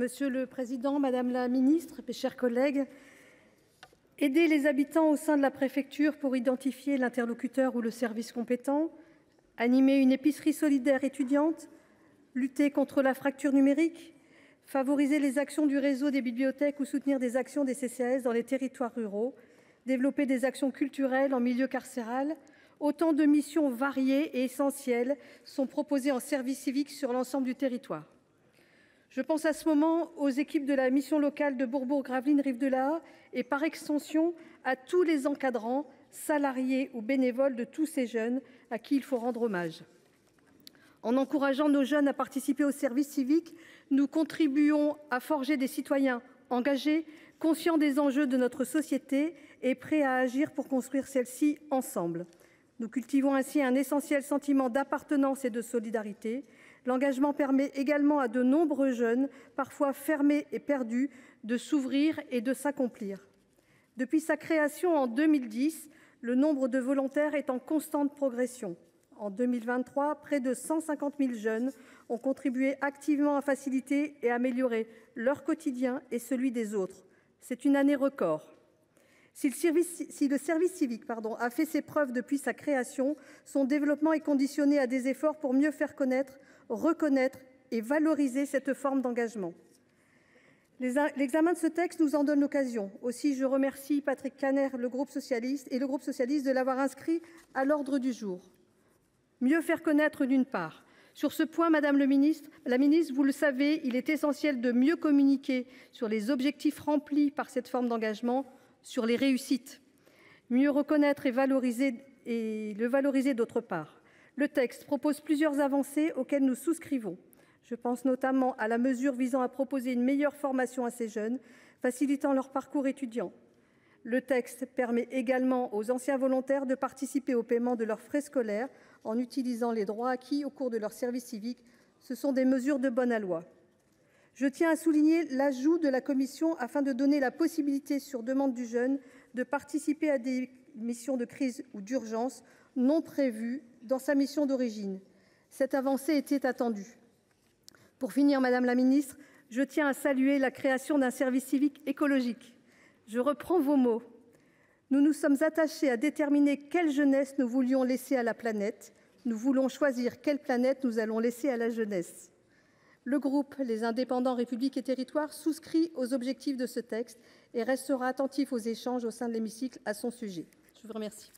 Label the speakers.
Speaker 1: Monsieur le président, madame la ministre, mes chers collègues, aider les habitants au sein de la préfecture pour identifier l'interlocuteur ou le service compétent, animer une épicerie solidaire étudiante, lutter contre la fracture numérique, favoriser les actions du réseau des bibliothèques ou soutenir des actions des CCAS dans les territoires ruraux, développer des actions culturelles en milieu carcéral, autant de missions variées et essentielles sont proposées en service civique sur l'ensemble du territoire. Je pense à ce moment aux équipes de la mission locale de Bourbourg-Gravelines-Rive-de-la-Haye et par extension à tous les encadrants, salariés ou bénévoles de tous ces jeunes à qui il faut rendre hommage. En encourageant nos jeunes à participer au service civique, nous contribuons à forger des citoyens engagés, conscients des enjeux de notre société et prêts à agir pour construire celle-ci ensemble. Nous cultivons ainsi un essentiel sentiment d'appartenance et de solidarité. L'engagement permet également à de nombreux jeunes, parfois fermés et perdus, de s'ouvrir et de s'accomplir. Depuis sa création en 2010, le nombre de volontaires est en constante progression. En 2023, près de 150 000 jeunes ont contribué activement à faciliter et améliorer leur quotidien et celui des autres. C'est une année record. Si le service civique a fait ses preuves depuis sa création, son développement est conditionné à des efforts pour mieux faire connaître, reconnaître et valoriser cette forme d'engagement. L'examen de ce texte nous en donne l'occasion. Aussi, je remercie Patrick Kanner et le groupe socialiste de l'avoir inscrit à l'ordre du jour. Mieux faire connaître, d'une part. Sur ce point, madame la ministre, vous le savez, il est essentiel de mieux communiquer sur les objectifs remplis par cette forme d'engagement, sur les réussites. Mieux reconnaître et le valoriser, d'autre part. Le texte propose plusieurs avancées auxquelles nous souscrivons. Je pense notamment à la mesure visant à proposer une meilleure formation à ces jeunes, facilitant leur parcours étudiant. Le texte permet également aux anciens volontaires de participer au paiement de leurs frais scolaires en utilisant les droits acquis au cours de leur service civique. Ce sont des mesures de bon aloi. Je tiens à souligner l'ajout de la commission afin de donner la possibilité, sur demande du jeune, de participer à des missions de crise ou d'urgence non prévues dans sa mission d'origine. Cette avancée était attendue. Pour finir, madame la ministre, je tiens à saluer la création d'un service civique écologique. Je reprends vos mots. Nous nous sommes attachés à déterminer quelle jeunesse nous voulions laisser à la planète. Nous voulons choisir quelle planète nous allons laisser à la jeunesse. Le groupe Les Indépendants - République et Territoires souscrit aux objectifs de ce texte et restera attentif aux échanges au sein de l'hémicycle à son sujet. Je vous remercie.